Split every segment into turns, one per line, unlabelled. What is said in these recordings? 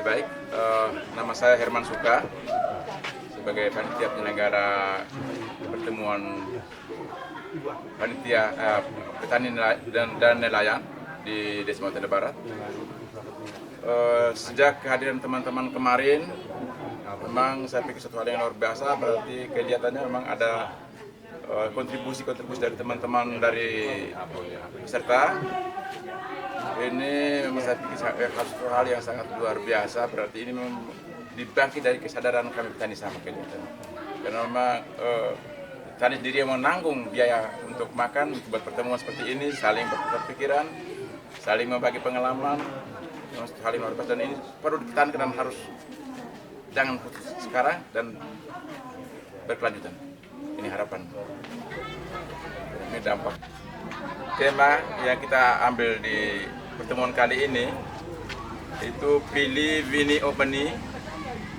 lebih baik. Nama saya Herman Suka sebagai panitia penyelenggara pertemuan panitia petani dan nelayan di Desa Sumatera Barat. Sejak kehadiran teman-teman kemarin, memang saya pikir satu hal yang luar biasa, berarti kelihatannya memang ada kontribusi dari teman-teman dari peserta. Ini memang saya pikir satu hal yang sangat luar biasa, berarti ini dibangkit dari kesadaran kami petani sama kelihatan. Karena memang petani sendiri yang menanggung biaya untuk makan, buat pertemuan seperti ini, saling berpikiran, saling membagi pengalaman, saling luar biasa, dan ini perlu ditekankan dan harus jangan putus sekarang dan berkelanjutan. Ini harapan. Ini dampak. Tema yang kita ambil di pertemuan kali ini itu pilih Vini Openi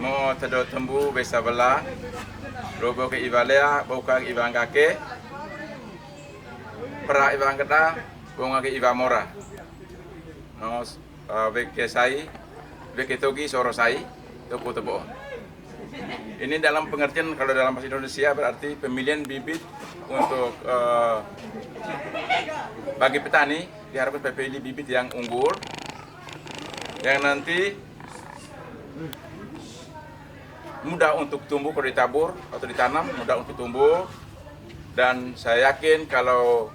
mo tedo tembu besa bela robo ke ibalea boka ibang kake pra ibang keda bonga ke ibamora no beke sai beke togi soro sai toko tebo. Ini dalam pengertian, kalau dalam bahasa Indonesia berarti pemilihan bibit untuk bagi petani diharapkan pilih bibit yang unggul, yang nanti mudah untuk tumbuh kalau ditabur atau ditanam, mudah untuk tumbuh. Dan saya yakin kalau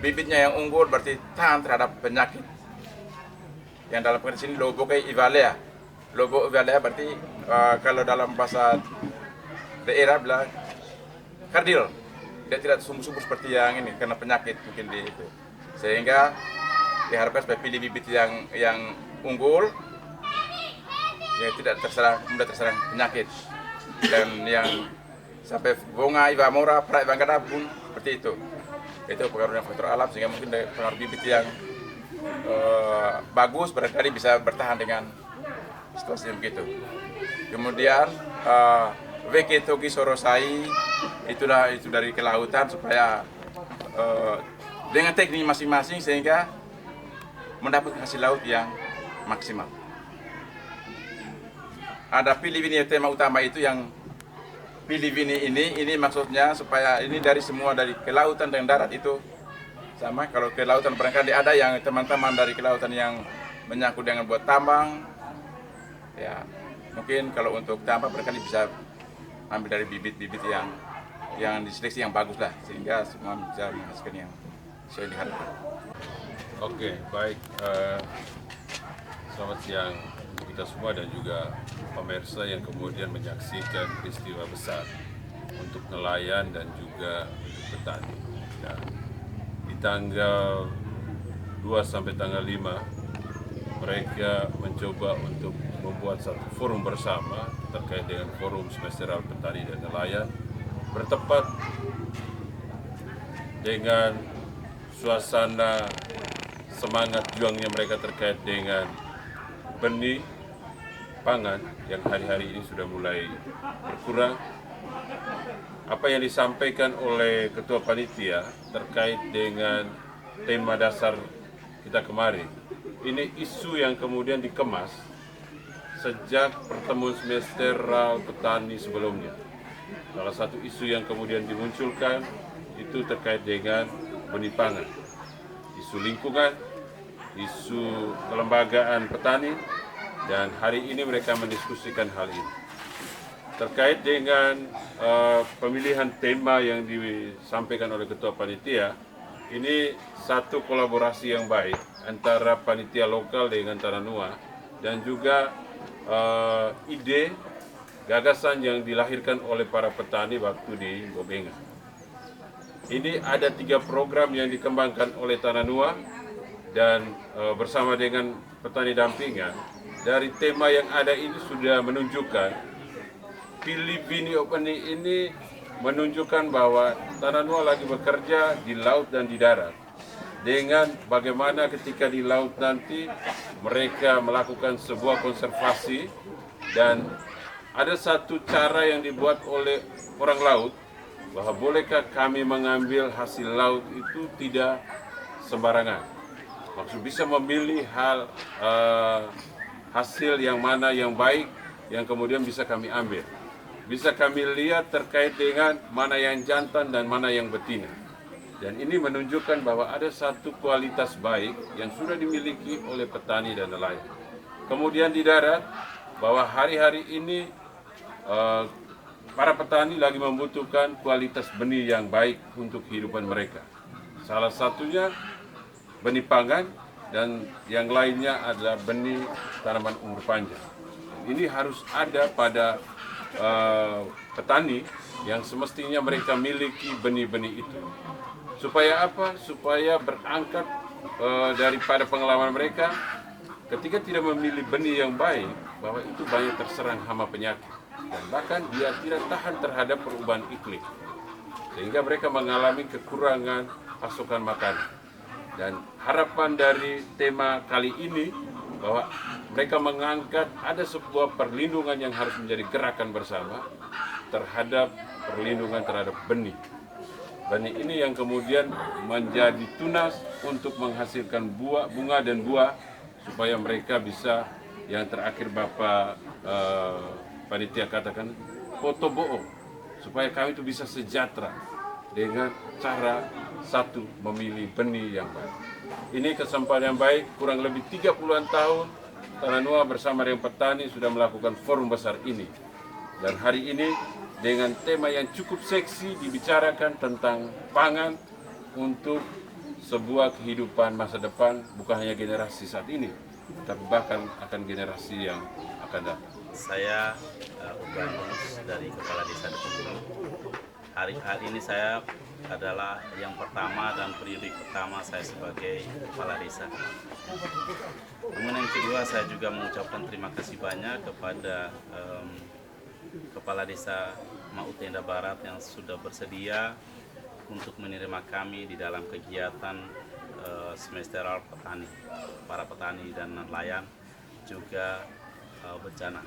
bibitnya yang unggul berarti tahan terhadap penyakit. Yang dalam pengertian ini Lobokai Ivalea. Lobo Ivalea berarti kalau dalam bahasa daerah bilang kardil, dia tidak sumber-sumber seperti yang ini karena penyakit mungkin di itu. Sehingga diharapkan supaya pilih bibit yang unggul, yang tidak mudah terserang penyakit, dan yang sampai bunga ibamora pra ibangkada pun seperti itu. Itu pengaruhnya faktor alam, sehingga mungkin pengaruh bibit yang bagus barangkali bisa bertahan dengan situasi yang begitu. Kemudian Weke Togi Sorosai itu dari kelautan supaya dengan teknik masing-masing sehingga mendapat hasil laut yang maksimal. Ada pilih tema utama itu yang pilih ini maksudnya supaya ini dari semua dari kelautan dan darat itu sama. Kalau kelautan barangkali ada yang teman-teman dari kelautan yang menyangkut dengan buat tambang, ya mungkin kalau untuk tambang barangkali bisa ambil dari bibit-bibit yang diseleksi yang bagus lah, sehingga semua bisa menghasilkan yang sesuai diharapkan.
Oke, baik. Selamat siang kita semua dan juga pemirsa yang kemudian menyaksikan peristiwa besar untuk nelayan dan juga petani. Nah, di tanggal 2 sampai tanggal 5 mereka mencoba untuk membuat satu forum bersama terkait dengan forum semesteral petani dan nelayan, bertepat dengan suasana semangat juangnya mereka terkait dengan benih pangan yang hari-hari ini sudah mulai berkurang. Apa yang disampaikan oleh Ketua Panitia terkait dengan tema dasar kita kemarin, ini isu yang kemudian dikemas sejak pertemuan semesteral petani sebelumnya. Salah satu isu yang kemudian dimunculkan itu terkait dengan benih pangan, isu lingkungan, isu kelembagaan petani, dan hari ini mereka mendiskusikan hal ini. Terkait dengan pemilihan tema yang disampaikan oleh Ketua Panitia, ini satu kolaborasi yang baik antara panitia lokal dengan Taranua dan juga ide gagasan yang dilahirkan oleh para petani waktu di Bobenga. Ini ada 3 program yang dikembangkan oleh Taranua dan bersama dengan petani dampingan. Dari tema yang ada ini sudah menunjukkan pilih Vini Openi ini menunjukkan bahwa Taranua lagi bekerja di laut dan di darat. Dengan bagaimana ketika di laut nanti mereka melakukan sebuah konservasi, dan ada satu cara yang dibuat oleh orang laut bahwa bolehkah kami mengambil hasil laut itu tidak sembarangan. Maksud bisa memilih hasil yang mana yang baik yang kemudian bisa kami ambil. Bisa kami lihat terkait dengan mana yang jantan dan mana yang betina. Dan ini menunjukkan bahwa ada satu kualitas baik yang sudah dimiliki oleh petani dan nelayan. Kemudian di darat, bahwa hari-hari ini para petani lagi membutuhkan kualitas benih yang baik untuk kehidupan mereka. Salah satunya benih pangan dan yang lainnya adalah benih tanaman umur panjang. Ini harus ada pada petani yang semestinya mereka miliki benih-benih itu. Supaya apa? Supaya berangkat daripada pengalaman mereka, ketika tidak memilih benih yang baik, bahwa itu banyak terserang hama penyakit. Dan bahkan dia tidak tahan terhadap perubahan iklim. Sehingga mereka mengalami kekurangan pasokan makanan. Dan harapan dari tema kali ini bahwa mereka mengangkat ada sebuah perlindungan yang harus menjadi gerakan bersama terhadap perlindungan terhadap benih. Benih ini yang kemudian menjadi tunas untuk menghasilkan buah, bunga dan buah supaya mereka bisa, yang terakhir Bapak panitia katakan foto bohong, supaya kami itu bisa sejahtera dengan cara satu, memilih benih yang baik. Ini kesempatan yang baik, kurang lebih 30-an tahun Tananua bersama dengan petani sudah melakukan forum besar ini. Dan hari ini dengan tema yang cukup seksi dibicarakan tentang pangan untuk sebuah kehidupan masa depan, bukan hanya generasi saat ini, tapi bahkan akan generasi yang akan datang.
Saya Urbanus dari Kepala Desa Detulu. Hari ini saya adalah yang pertama dan periode pertama saya sebagai Kepala Desa. Namun yang kedua, saya juga mengucapkan terima kasih banyak kepada Kepala Desa Mautenda Barat yang sudah bersedia untuk menerima kami di dalam kegiatan semesteral petani, para petani dan nelayan, juga bencana.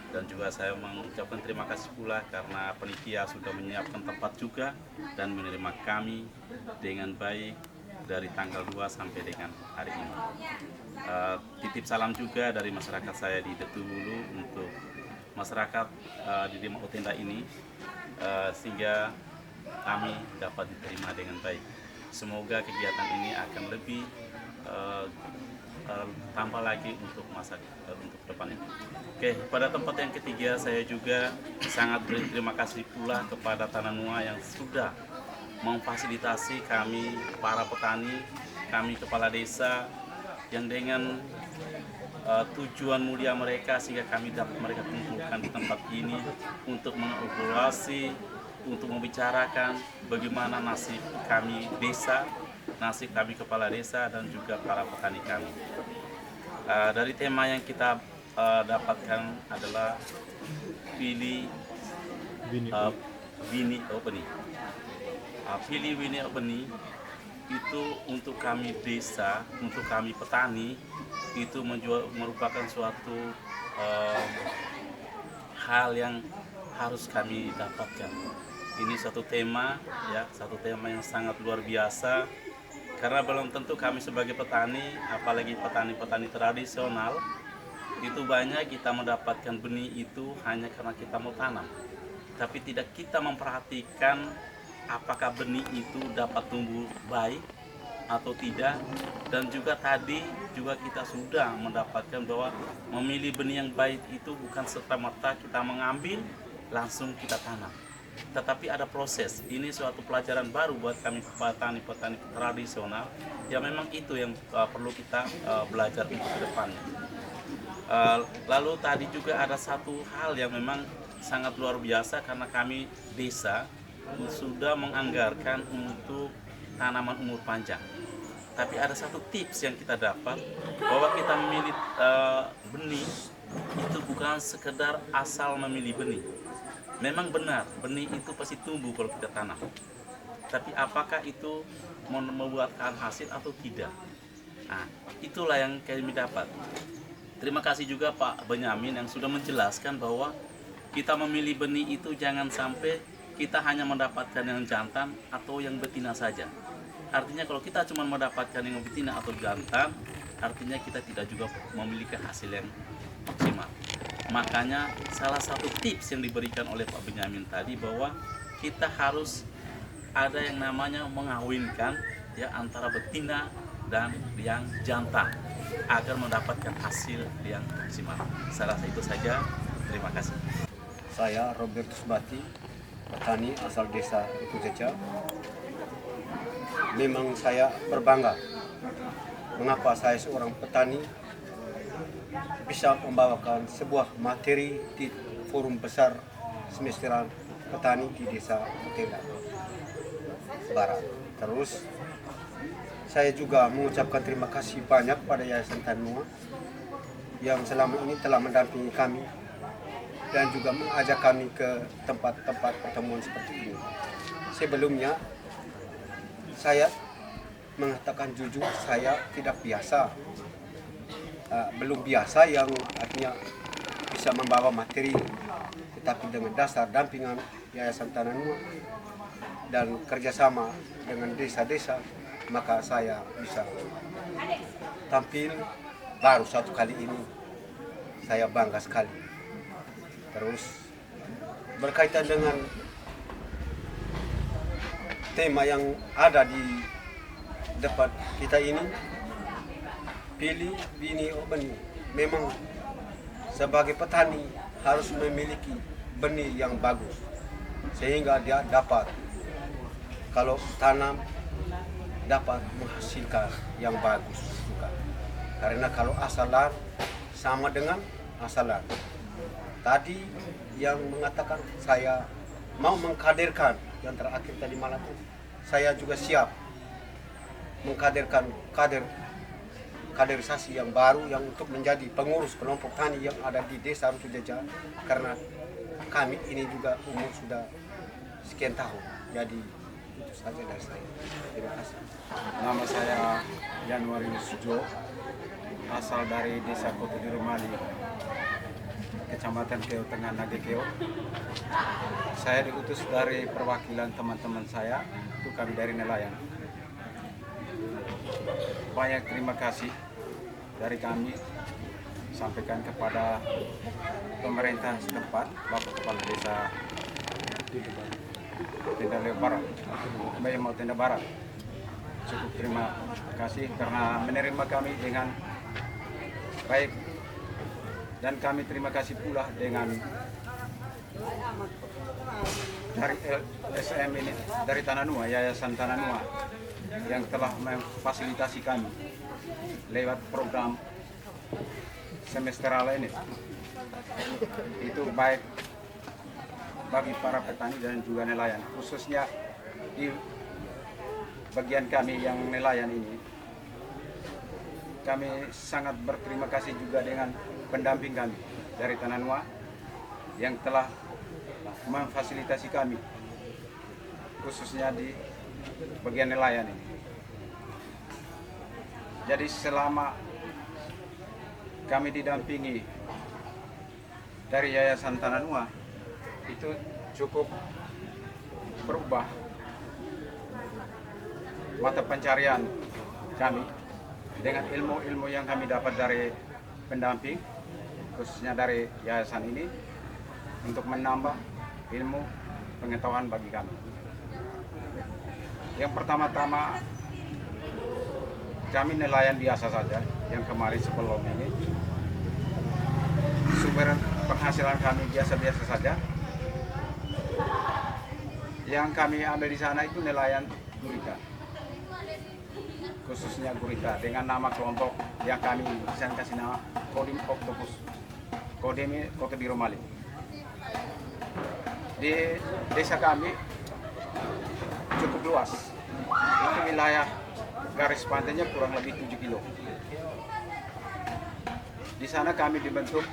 Dan juga saya mengucapkan terima kasih pula karena panitia sudah menyiapkan tempat juga dan menerima kami dengan baik dari tanggal 2 sampai dengan hari ini. Titip salam juga dari masyarakat saya di Detulu untuk masyarakat di Desa Mautenda ini, sehingga kami dapat diterima dengan baik. Semoga kegiatan ini akan lebih tambah lagi untuk untuk depannya. Oke, pada tempat yang ketiga saya juga sangat berterima kasih pula kepada Tananua yang sudah memfasilitasi kami para petani, kami kepala desa yang dengan tujuan mulia mereka sehingga kami dapat mereka kumpulkan di tempat ini untuk mengevaluasi, untuk membicarakan bagaimana nasib kami desa, nasib kami kepala desa dan juga para petani kami. Dari tema yang kita dapatkan adalah pilih bini benih. Pilih bini benih itu untuk kami desa, untuk kami petani itu merupakan suatu hal yang harus kami dapatkan. Ini satu tema, ya, satu tema yang sangat luar biasa. Karena belum tentu kami sebagai petani, apalagi petani-petani tradisional, itu banyak kita mendapatkan benih itu hanya karena kita mau tanam. Tapi tidak kita memperhatikan apakah benih itu dapat tumbuh baik atau tidak. Dan juga tadi juga kita sudah mendapatkan bahwa memilih benih yang baik itu bukan serta-merta kita mengambil langsung kita tanam. Tetapi ada proses. Ini suatu pelajaran baru buat kami petani-petani tradisional. Ya memang itu yang perlu kita belajar untuk ke depannya. Lalu tadi juga ada satu hal yang memang sangat luar biasa karena kami desa sudah menganggarkan untuk tanaman umur panjang. Tapi ada satu tips yang kita dapat bahwa kita memilih benih itu bukan sekedar asal memilih benih. Memang benar, benih itu pasti tumbuh kalau kita tanam. Tapi apakah itu membuahkan hasil atau tidak? Nah, itulah yang kami dapat. Terima kasih juga Pak Benyamin yang sudah menjelaskan bahwa kita memilih benih itu jangan sampai kita hanya mendapatkan yang jantan atau yang betina saja. Artinya kalau kita cuma mendapatkan yang betina atau jantan, artinya kita tidak juga memiliki hasil yang maksimal. Makanya salah satu tips yang diberikan oleh Pak Benyamin tadi bahwa kita harus ada yang namanya mengawinkan ya antara betina dan yang jantan agar mendapatkan hasil yang maksimal. Saya rasa itu saja. Terima kasih.
Saya Robertus Bati, petani asal desa Itujeja. Memang saya berbangga mengapa saya seorang petani bisa membawakan sebuah materi di forum besar semesteran petani di desa Tenda Barat. Terus saya juga mengucapkan terima kasih banyak pada Yayasan Tanua yang selama ini telah mendampingi kami dan juga mengajak kami ke tempat-tempat pertemuan seperti ini. Sebelumnya saya mengatakan jujur saya tidak biasa, belum biasa yang artinya bisa membawa materi, tetapi dengan dasar dampingan Yayasan Tananua dan kerjasama dengan desa-desa, maka saya bisa tampil baru satu kali ini. Saya bangga sekali. Terus berkaitan dengan tema yang ada di depan kita ini, pilih bini oh benih. Memang sebagai petani harus memiliki benih yang bagus sehingga dia dapat kalau tanam dapat menghasilkan yang bagus juga. Karena kalau asalan sama dengan asalan. Tadi yang mengatakan saya mau mengkaderkan yang terakhir tadi malam itu, saya juga siap mengkaderkan kaderisasi yang baru yang untuk menjadi pengurus kelompok tani yang ada di desa Itujeja, karena kami ini juga umur sudah sekian tahun. Jadi itu saja dari saya. Terima kasih.
Nama saya Januari Sujo, asal dari desa Kota Dirumali, Kecamatan Keo Tengah Nage Keo. Saya diutus dari perwakilan teman-teman saya, itu kami dari nelayan. Banyak terima kasih dari kami sampaikan kepada pemerintah setempat, Bapak Kepala Desa Tenda Barat, mau Tenda Barat. Cukup terima kasih karena menerima kami dengan baik, dan kami terima kasih pula dengan dari LSM ini, dari Tananua, Yayasan Tananua yang telah memfasilitasi kami lewat program semesteral ini. Itu baik bagi para petani dan juga nelayan, khususnya di bagian kami yang nelayan ini. Kami sangat berterima kasih juga dengan pendamping kami dari Tananua yang telah memfasilitasi kami khususnya di bagian nelayan ini. Jadi selama kami didampingi dari Yayasan Tananua, itu cukup berubah mata pencarian kami dengan ilmu-ilmu yang kami dapat dari pendamping, khususnya dari yayasan ini, untuk menambah ilmu pengetahuan bagi kami. Yang pertama-tama, kami nelayan biasa saja, yang kemarin sebelum ini sumber penghasilan kami biasa-biasa saja. Yang kami ambil di sana itu nelayan gurita, khususnya gurita dengan nama kelompok yang kami bisa kasih nama Kodim Octopus, Kodim Kota Dirumali. Di desa kami cukup luas, itu wilayah garis pantainya kurang lebih 7 kilo. Di sana kami dibentuk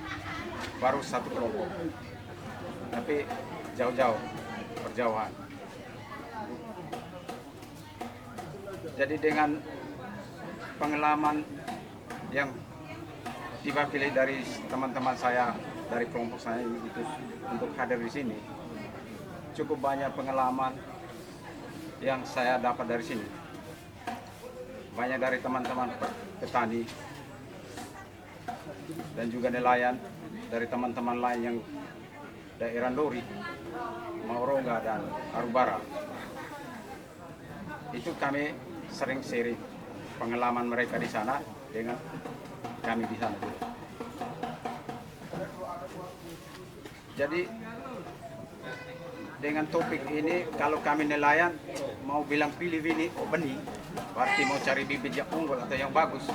baru satu kelompok, tapi jauh-jauh, berjauhan. Jadi dengan pengalaman yang diwakili dari teman-teman saya dari kelompok saya itu untuk hadir di sini, cukup banyak pengalaman yang saya dapat dari sini. Banyak dari teman-teman petani dan juga nelayan dari teman-teman lain yang daerah Dori, Mauronga dan Arubara. Itu kami sering sharing pengalaman mereka di sana dengan kami di sana juga. Jadi dengan topik ini, kalau kami nelayan mau bilang pilih benih, berarti mau cari bibit yang unggul atau yang bagus.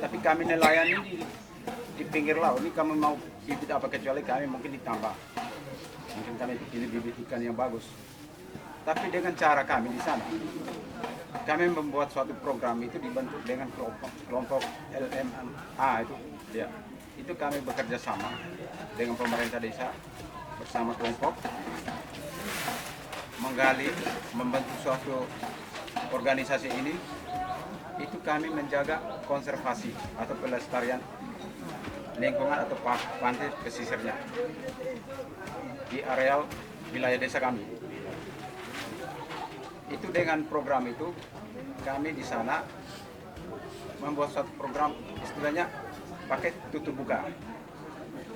Tapi kami nelayan ini di pinggir laut, ini kami mau bibit apa kecuali kami mungkin ditambah. Mungkin kami pilih bibit ikan yang bagus. Tapi dengan cara kami di sana, kami membuat suatu program itu dibentuk dengan kelompok LMA itu. Ya, itu kami bekerja sama dengan pemerintah desa bersama kelompok menggali, membentuk suatu organisasi ini. Itu kami menjaga konservasi atau pelestarian lingkungan atau pantai pesisirnya di areal wilayah desa kami. Itu dengan program itu kami di sana membuat suatu program istilahnya pakai tutup buka.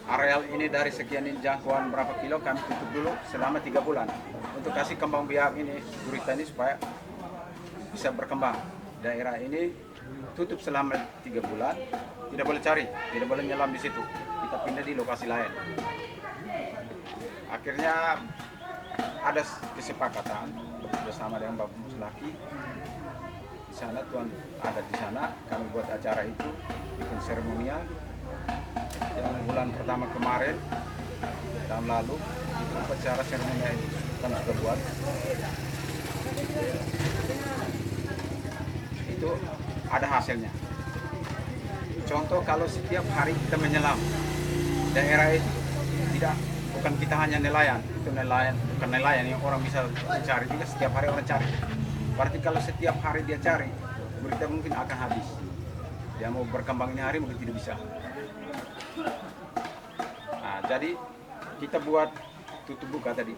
Areal ini dari sekian ini jangkauan berapa kilo kami tutup dulu selama 3 bulan untuk kasih kembang biak ini gurita ini supaya bisa berkembang. Daerah ini tutup selama 3 bulan, tidak boleh cari, tidak boleh nyelam di situ. Kita pindah di lokasi lain. Akhirnya ada kesepakatan bersama dengan Bapak Muslaki. Di sana Tuhan ada di sana, kami buat acara itu, bikin seremonial. Yang bulan pertama kemarin, tahun lalu, itu acara seremonial itu kami sudah buat. Itu ada hasilnya. Contoh kalau setiap hari kita menyelam, daerah itu bukan kita hanya nelayan, itu nelayan bukan nelayan yang orang bisa cari juga setiap hari orang cari. Berarti kalau setiap hari dia cari, gurita mungkin akan habis. Dia mau berkembangnya hari mungkin tidak bisa. Nah, jadi kita buat tutup buka tadi.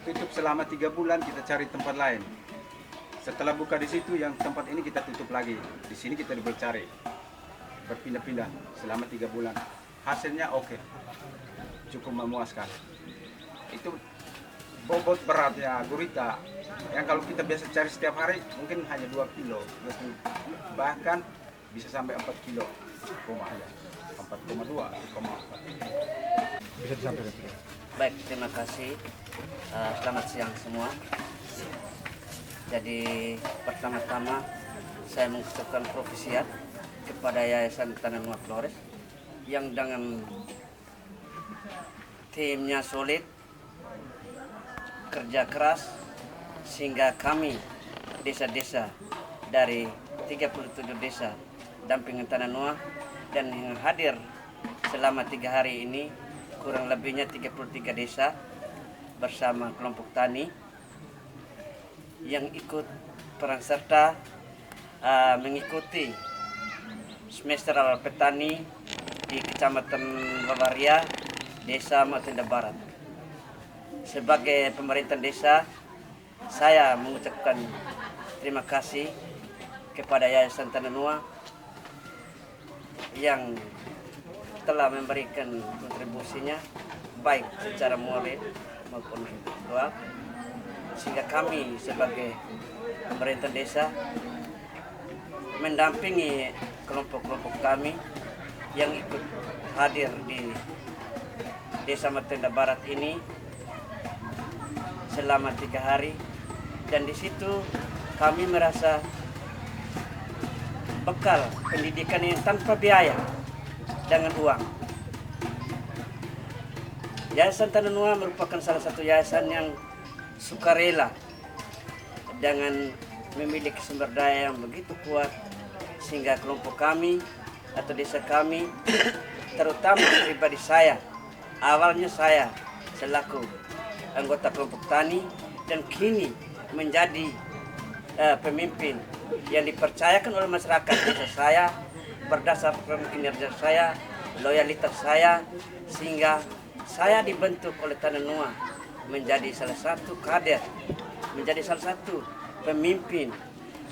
Tutup selama 3 bulan, kita cari tempat lain. Setelah buka di situ, yang tempat ini kita tutup lagi. Di sini kita bercari, berpindah-pindah selama 3 bulan. Hasilnya oke, cukup memuaskan. Itu bobot beratnya gurita yang kalau kita biasa cari setiap hari mungkin hanya 2 kilo, bahkan bisa sampai 4 kilo, 4,2, 4,4. Bisa disampaikan.
Baik, terima kasih. Selamat siang semua. Jadi pertama-tama saya mengucapkan profisiat kepada Yayasan Tanah Nuak Flores yang dengan timnya solid, kerja keras, sehingga kami desa-desa dari 37 desa dampingan Tanah Nuak dan yang hadir selama 3 hari ini kurang lebihnya 33 desa bersama kelompok tani yang ikut peran serta mengikuti semester awal petani di Kecamatan Babaria, Desa Matenda Barat. Sebagai pemerintah desa, saya mengucapkan terima kasih kepada Yayasan Tanah Nuak yang telah memberikan kontribusinya baik secara moral maupun intelektual, sehingga kami sebagai pemerintah desa mendampingi kelompok-kelompok kami yang ikut hadir di Desa Matenda Barat ini selama 3 hari, dan di situ kami merasa bekal pendidikan yang tanpa biaya dengan uang. Yayasan Tanah Nuak merupakan salah satu yayasan yang sukarela dengan memiliki sumber daya yang begitu kuat, sehingga kelompok kami atau desa kami, terutama pribadi saya, awalnya saya selaku anggota kelompok tani dan kini menjadi pemimpin yang dipercayakan oleh masyarakat desa saya berdasarkan kinerja saya, loyalitas saya, sehingga saya dibentuk oleh Tanah Nuak menjadi salah satu kader, menjadi salah satu pemimpin,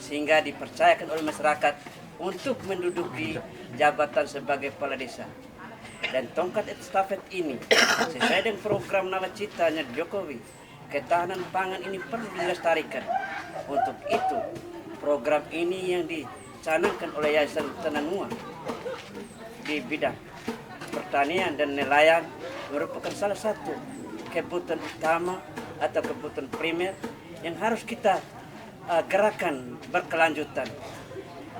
sehingga dipercayakan oleh masyarakat untuk menduduki jabatan sebagai kepala desa. Dan tongkat estafet ini sesuai dengan program nawacitanya Jokowi, ketahanan pangan ini perlu dilestarikan. Untuk itu program ini yang dicanangkan oleh Yayasan Tananua di bidang pertanian dan nelayan merupakan salah satu kebutuhan utama atau kebutuhan primer yang harus kita gerakan berkelanjutan.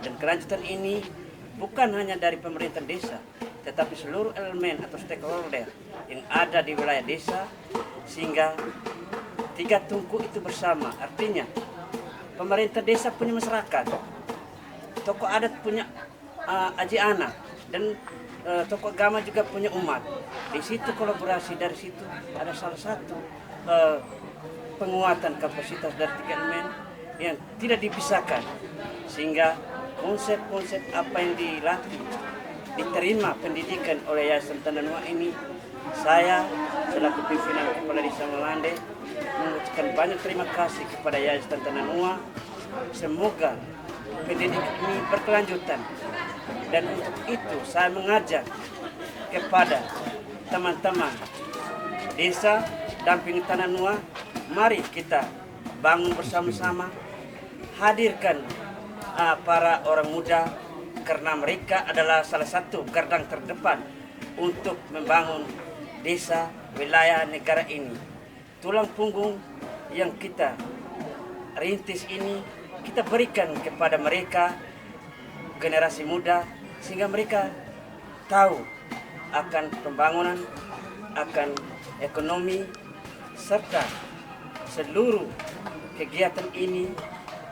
Dan kelanjutan ini bukan hanya dari pemerintah desa, tetapi seluruh elemen atau stakeholder yang ada di wilayah desa, sehingga tiga tungku itu bersama. Artinya pemerintah desa punya masyarakat, tokoh adat punya aji anak, dan tokoh agama juga punya umat. Di situ kolaborasi, dari situ ada salah satu penguatan kapasitas dari tiga elemen yang tidak dipisahkan, sehingga konsep-konsep apa yang dilatih, diterima pendidikan oleh Yayasan Tananua ini, saya selaku pimpinan Kepala Desa Melande mengucapkan banyak terima kasih kepada Yayasan Tananua. Semoga pendidikan ini berkelanjutan, dan untuk itu saya mengajak kepada teman-teman desa dampingi Tananua, mari kita bangun bersama-sama, hadirkan para orang muda, karena mereka adalah salah satu gardang terdepan untuk membangun desa, wilayah, negara ini. Tulang punggung yang kita rintis ini kita berikan kepada mereka, generasi muda, sehingga mereka tahu akan pembangunan, akan ekonomi, serta seluruh kegiatan ini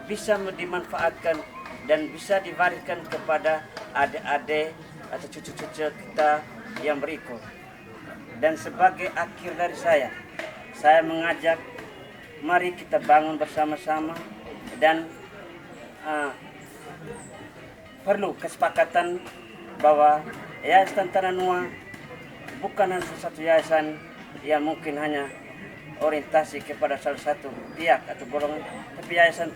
bisa dimanfaatkan dan bisa diwariskan kepada adik-adik atau cucu-cucu kita yang berikut. Dan sebagai akhir dari saya mengajak mari kita bangun bersama-sama, dan perlu kesepakatan bahwa Yayasan Tananua bukan hanya satu yayasan yang mungkin hanya orientasi kepada salah satu pihak atau golongan, tapi Yayasan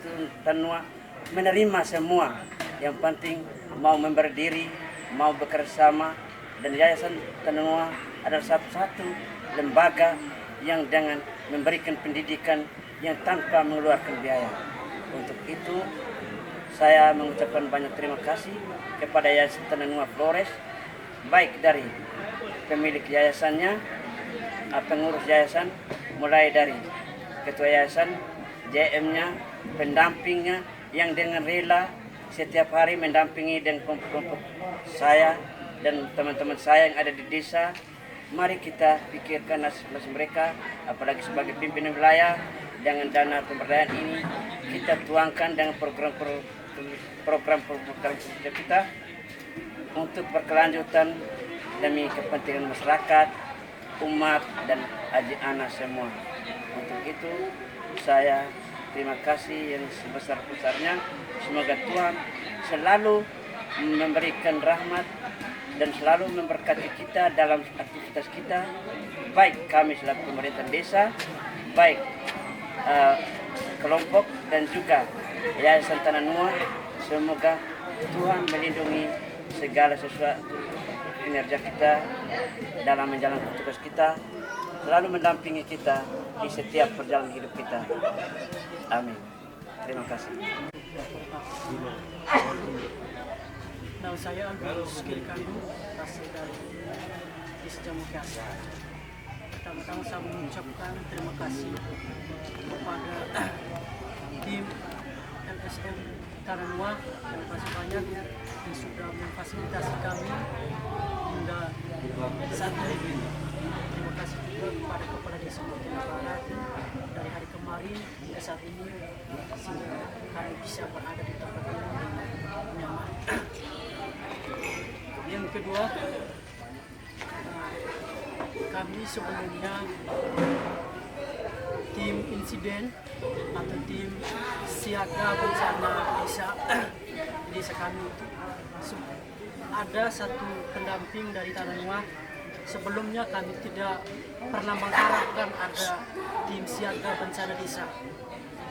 Tananua menerima semua. Yang penting mau memberdiri, mau bekerja sama, dan Yayasan Tananua adalah satu-satu lembaga yang dengan memberikan pendidikan yang tanpa mengeluarkan biaya. Untuk itu saya mengucapkan banyak terima kasih kepada Yayasan Tananua Flores, baik dari pemilik yayasannya, pengurus yayasan, mulai dari ketua yayasan, JM-nya, pendampingnya, yang dengan rela setiap hari mendampingi dan kelompok-kelompok saya dan teman-teman saya yang ada di desa. Mari kita pikirkan nasib mereka, apalagi sebagai pimpinan wilayah, dengan dana pemberdayaan ini kita tuangkan dengan program kita untuk berkelanjutan demi kepentingan masyarakat, umat, dan aji anak semua. Untuk itu saya terima kasih yang sebesar-besarnya. Semoga Tuhan selalu memberikan rahmat dan selalu memberkati kita dalam aktivitas kita, baik kami selaku pemerintah desa, baik kelompok, dan juga Yayasan Tananua. Semoga Tuhan melindungi segala sesuatu kinerja kita dalam menjalankan tugas kita, selalu mendampingi kita di setiap perjalanan hidup kita. Amin. Terima kasih.
Nama saya Agus Kirkanu, asal dari Desa Jamukas. Pertama-tama saya mengucapkan terima kasih kepada tim LSM Tananua. Terima kasih banyak yang sudah memfasilitasi kami hingga saat ini. Terima kasih juga kepada Kepala Desa Merdeka Barat dari hari kemarin hingga saat ini, sehingga kami bisa berada di tempat ini dengan nyaman. Yang kedua, kami sebelumnya tim insiden atau tim siaga bencana desa kami itu ada satu pendamping dari Tananua. Sebelumnya kami tidak pernah mengharapkan ada tim siaga bencana desa,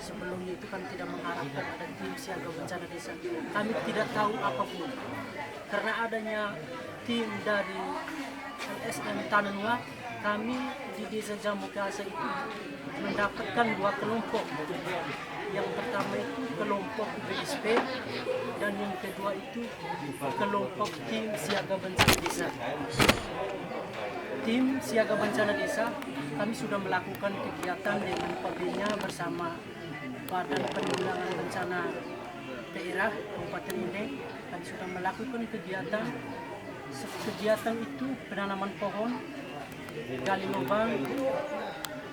Sebelumnya itu kami tidak mengharapkan ada tim siaga bencana desa. Kami tidak tahu apapun. Karena adanya tim dari LSM Tananua, kami di Desa Jamukasa itu mendapatkan 2 kelompok. Yang pertama itu kelompok BSP dan yang kedua itu kelompok tim siaga bencana desa. Tim siaga bencana desa, kami sudah melakukan kegiatan dengan Pabnya bersama Badan Penanggulangan Bencana Daerah Kabupaten Indeng. Kami sudah melakukan kegiatan. Kegiatan itu penanaman pohon, gali lubang,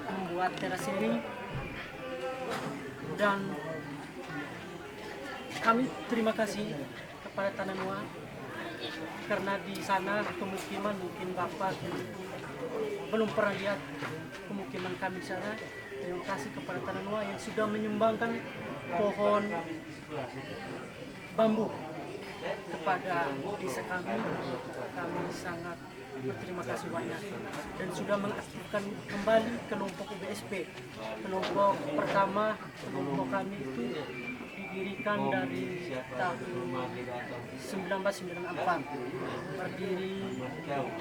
membuat terasering, dan kami terima kasih kepada Tananua karena di sana pemukiman mungkin Bapak belum pernah lihat pemukiman kami di sana. Terima kasih kepada Tananua yang sudah menyumbangkan pohon bambu kepada desa kami. Kami sangat berterima kasih banyak dan sudah mengaktifkan kembali kelompok UBSP. Kelompok pertama, kelompok kami itu didirikan dari tahun 1994, berdiri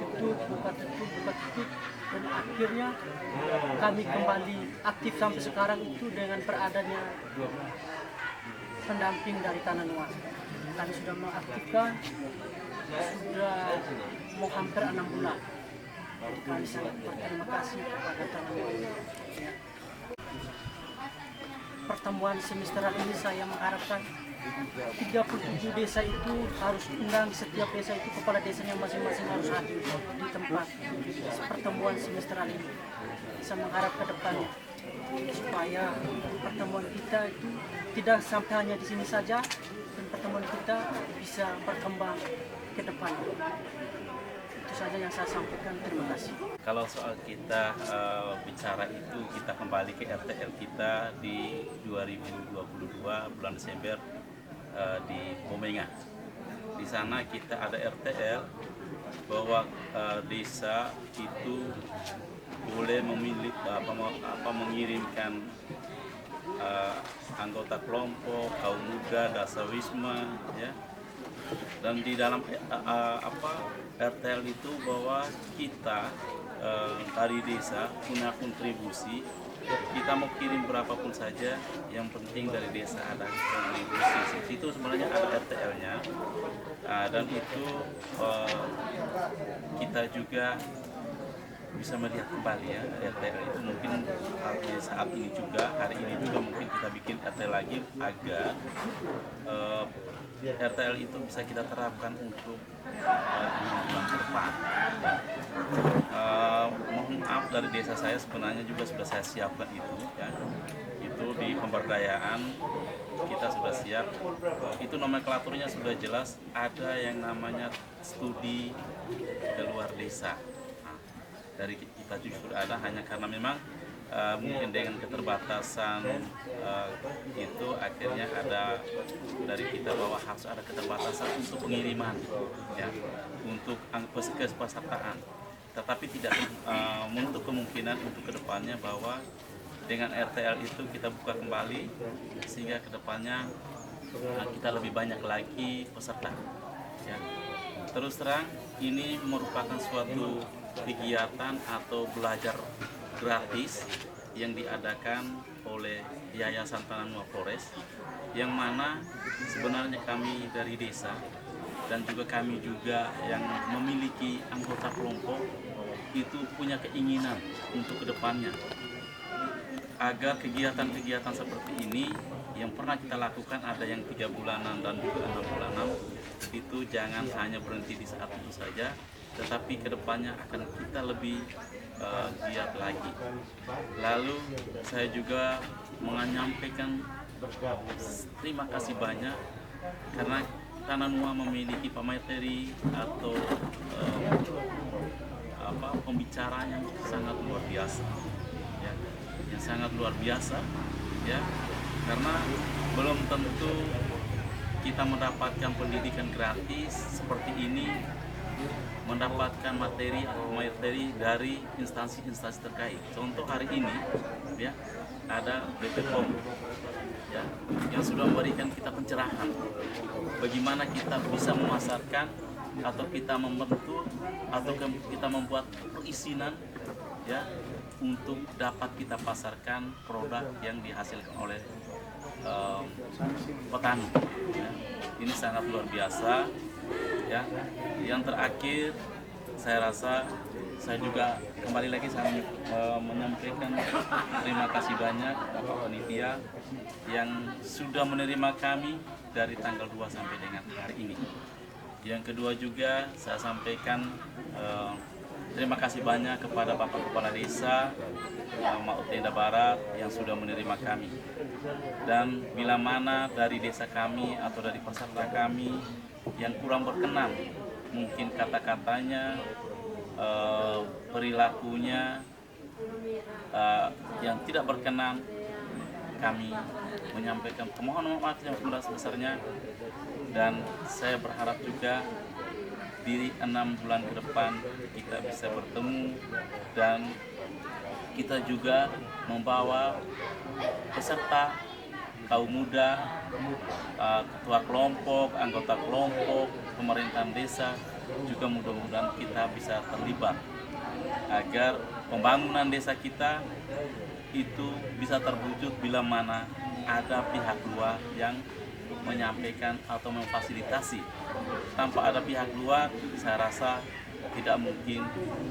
tutup buka tutup, dan akhirnya kami kembali aktif sampai sekarang itu dengan beradanya pendamping dari Tananua. Kami sudah mengaktifkan sudah mau hampir 6 bulan. Kami sangat berterima kasih kepada Tananua. Pertemuan semesteral ini saya mengharapkan 37 desa itu harus undang, setiap desa itu kepala desanya masing-masing harus hadir di tempat pertemuan semesteral ini. Saya mengharap ke depannya supaya pertemuan kita itu tidak sampai hanya di sini saja, dan pertemuan kita bisa berkembang ke depan. Itu saja yang saya sampaikan. Terima kasih.
Kalau soal kita bicara itu, kita kembali ke RTL kita di 2022 bulan Desember di Bomenga. Di sana kita ada RTL bahwa desa itu boleh memilih mengirimkan anggota kelompok, kaum muda, dasawisma, ya. Dan di dalam RTL itu bahwa kita dari desa punya kontribusi, kita mau kirim berapapun saja, yang penting dari desa ada kontribusi. Itu sebenarnya ada RTL-nya, dan itu kita juga bisa melihat kembali ya RTL itu. Mungkin saat ini juga, hari ini juga mungkin kita bikin RTL lagi agar RTL itu bisa kita terapkan untuk bulan ke depan. Mohon maaf, dari desa saya sebenarnya juga sudah saya siapkan itu, ya. Itu di pemberdayaan kita sudah siap. Itu nomenklaturnya sudah jelas. Ada yang namanya studi keluar desa. Nah, dari kita juga sudah ada, hanya karena memang mungkin dengan keterbatasan itu akhirnya ada dari kita bahwa harus ada keterbatasan untuk pengiriman, ya, untuk kepesertaan. Tetapi tidak menutup kemungkinan untuk kedepannya bahwa dengan RTL itu kita buka kembali sehingga kedepannya kita lebih banyak lagi peserta, ya. Terus terang ini merupakan suatu kegiatan atau belajar gratis yang diadakan oleh Yayasan Tananua Flores, yang mana sebenarnya kami dari desa dan juga kami juga yang memiliki anggota kelompok itu punya keinginan untuk kedepannya agar kegiatan-kegiatan seperti ini yang pernah kita lakukan, ada yang 3 bulanan dan juga 6 bulanan, itu jangan hanya berhenti di saat itu saja, tetapi kedepannya akan kita lebih giat lagi. Lalu saya juga menyampaikan terima kasih banyak karena Tananua memiliki pemateri atau pembicara yang sangat luar biasa, ya, yang sangat luar biasa, ya, karena belum tentu kita mendapatkan pendidikan gratis seperti ini mendapatkan materi atau materi dari instansi-instansi terkait. Contoh hari ini ya ada BPOM ya yang sudah memberikan kita pencerahan bagaimana kita bisa memasarkan atau kita membentuk atau kita membuat perizinan ya untuk dapat kita pasarkan produk yang dihasilkan oleh petani. Ya. Ini sangat luar biasa. Ya, yang terakhir saya rasa saya juga kembali lagi saya menyampaikan terima kasih banyak Bapak Panitia yang sudah menerima kami dari tanggal 2 sampai dengan hari ini. Yang kedua juga saya sampaikan terima kasih banyak kepada Bapak Kepala Desa Maut Tenda Barat yang sudah menerima kami. Dan bila mana dari desa kami atau dari peserta kami yang kurang berkenan, mungkin kata-katanya, perilakunya yang tidak berkenan, kami menyampaikan permohonan maaf yang sebesar-besarnya. Dan saya berharap juga di 6 bulan ke depan kita bisa bertemu dan kita juga membawa peserta kaum muda, ketua kelompok, anggota kelompok, pemerintahan desa juga mudah-mudahan kita bisa terlibat agar pembangunan desa kita itu bisa terwujud bila mana ada pihak luar yang menyampaikan atau memfasilitasi. Tanpa ada pihak luar, saya rasa tidak mungkin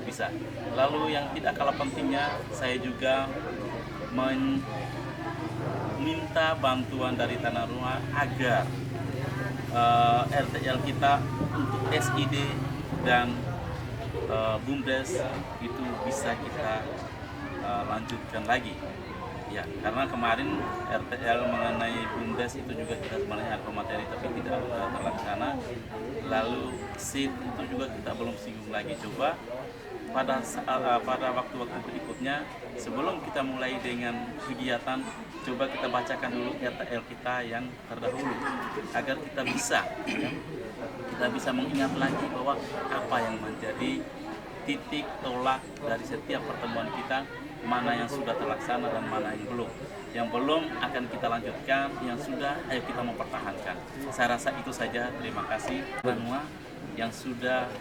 bisa. Lalu yang tidak kalah pentingnya, saya juga minta bantuan dari Tanah Nuang agar RTL kita untuk SID dan BUMDes itu bisa kita lanjutkan lagi. Ya, karena kemarin RTL mengenai BUMDes itu juga kita sebenarnya ada materi tapi tidak terlaksana. Lalu SID itu juga kita belum singgung lagi. Coba pada waktu-waktu berikutnya sebelum kita mulai dengan kegiatan, coba kita bacakan dulu RTL kita yang terdahulu agar kita bisa mengingat lagi bahwa apa yang menjadi titik tolak dari setiap pertemuan kita, mana yang sudah terlaksana dan mana yang belum. Yang belum akan kita lanjutkan, yang sudah ayo kita mempertahankan. Saya rasa itu saja. Terima kasih semua yang sudah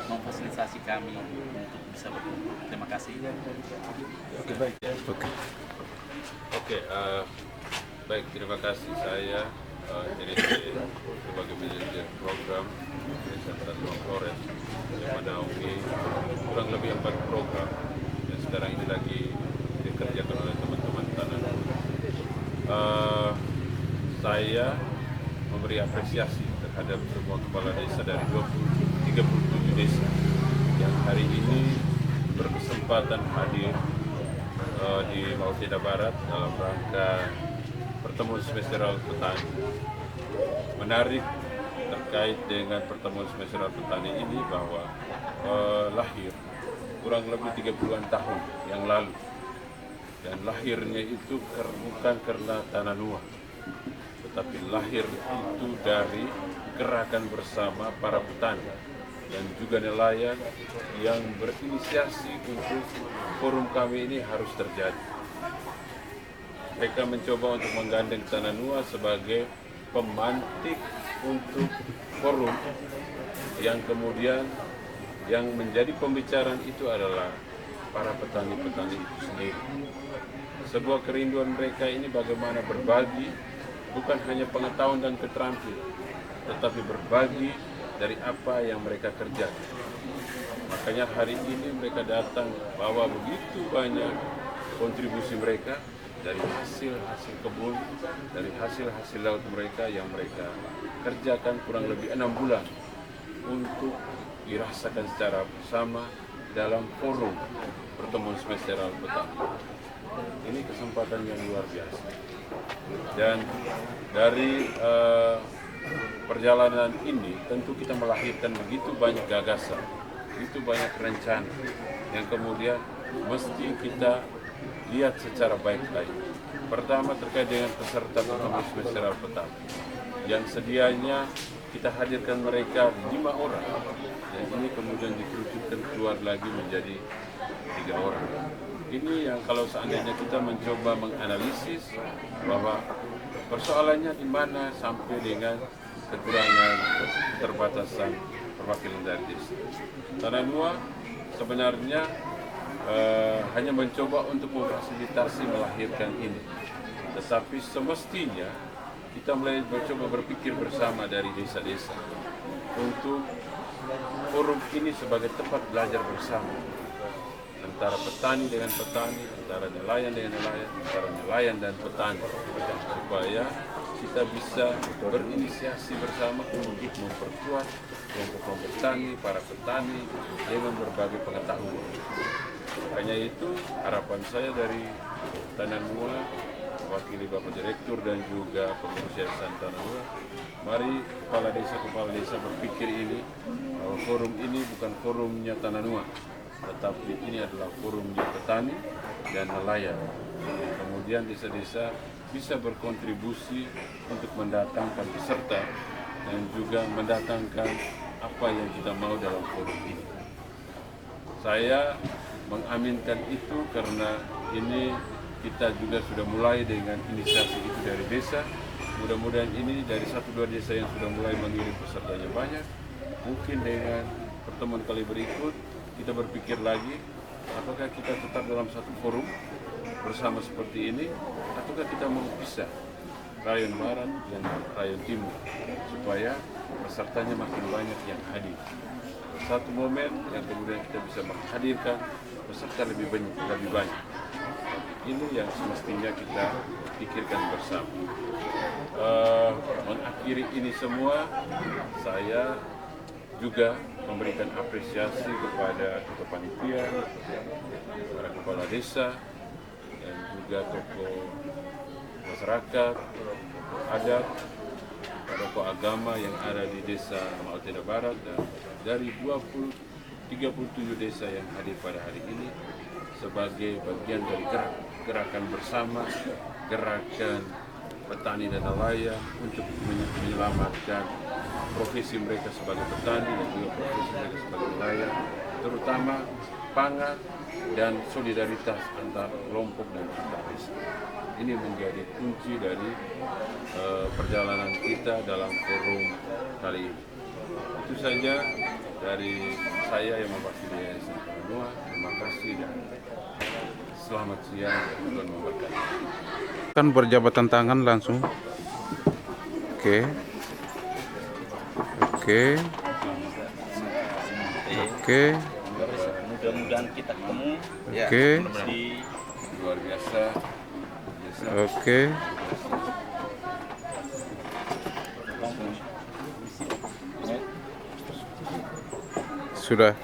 memfasilitasi kami untuk bisa bertemu. Terima kasih.
Baik, terima kasih. Saya jadi sebagai manajer program Desa Tanah Flores yang menaungi kurang lebih 4 program yang sekarang ini lagi dikerjakan oleh teman-teman Tanah Nuang. Saya memberi apresiasi terhadap semua kepala desa dari 37 desa yang hari ini berkesempatan hadir di Maut Tenda Barat dalam rangka pertemuan semesteral petani. Menarik terkait dengan pertemuan semesteral petani ini bahwa lahir kurang lebih 30-an tahun yang lalu, dan lahirnya itu bukan karena Tanah Nuang, tetapi lahir itu dari gerakan bersama para petani dan juga nelayan yang berinisiasi untuk forum kami ini harus terjadi. Mereka mencoba untuk menggandeng Tanah Nuang sebagai pemantik untuk forum yang kemudian yang menjadi pembicaraan itu adalah para petani-petani itu sendiri. Sebuah kerinduan mereka ini bagaimana berbagi bukan hanya pengetahuan dan keterampilan, tetapi berbagi dari apa yang mereka kerjakan. Makanya hari ini mereka datang bawa begitu banyak kontribusi mereka dari hasil-hasil kebun, dari hasil-hasil laut mereka yang mereka kerjakan kurang lebih 6 bulan untuk dirasakan secara bersama dalam forum pertemuan semesteral petani. Ini kesempatan yang luar biasa. Dan dari perjalanan ini tentu kita melahirkan begitu banyak gagasan, begitu banyak rencana yang kemudian mesti kita lihat secara baik-baik. Pertama terkait dengan peserta pertemuan semesteral petani yang sedianya kita hadirkan mereka 5 orang, dan ini kemudian dikerucutkan keluar lagi menjadi 3 orang. Ini yang kalau seandainya kita mencoba menganalisis bahwa persoalannya di mana sampai dengan kekurangan keterbatasan perwakilan dari desa. Tananua sebenarnya hanya mencoba untuk memfasilitasi melahirkan ini, tetapi semestinya kita mulai mencoba berpikir bersama dari desa-desa untuk forum ini sebagai tempat belajar bersama antara petani dengan petani, antara nelayan dengan nelayan, antara nelayan dan petani, supaya kita bisa berinisiasi bersama untuk memperkuat kelompok-kelompok petani, para petani dengan berbagai pengetahuan. Hanya itu harapan saya dari Tananua, wakili Bapak Direktur dan juga pengurus Yayasan Tananua, mari kepala desa berpikir ini bahwa forum ini bukan forumnya Tananua, tetapi ini adalah forumnya petani dan nelayan. Kemudian desa-desa bisa berkontribusi untuk mendatangkan peserta dan juga mendatangkan apa yang kita mau dalam forum ini. Saya mengaminkan itu karena ini kita juga sudah mulai dengan inisiasi itu dari desa. Mudah-mudahan ini dari 1-2 desa yang sudah mulai mengirim pesertanya banyak. Mungkin dengan pertemuan kali berikut kita berpikir lagi, apakah kita tetap dalam satu forum bersama seperti ini, ataukah kita mau pisah rayon barat dan rayon timur supaya pesertanya makin banyak yang hadir. Satu momen yang kemudian kita bisa menghadirkan peserta lebih banyak. Ini yang semestinya kita pikirkan bersama. Mengakhiri ini semua, saya juga memberikan apresiasi kepada ketua panitia, para kepala desa, dan juga tokoh masyarakat, tokoh adat, tokoh agama yang ada di desa Altena Barat, dan dari 37 desa yang hadir pada hari ini sebagai bagian dari gerakan bersama, gerakan petani dan nelayan untuk menyelamatkan profesi mereka sebagai petani dan juga profesi mereka sebagai nelayan, terutama pangan dan solidaritas antar kelompok dan antar desa. Ini menjadi kunci dari perjalanan kita dalam forum kali ini. Itu saja dari saya yang mewakili Yayasan Tananua. Terima kasih dan selamat siang. Tuhan memberkati.
Kan berjabatan tangan langsung. Oke.
Mudah-mudahan kita ketemu
Oke.
di
Luar biasa.
Oke. Sudah.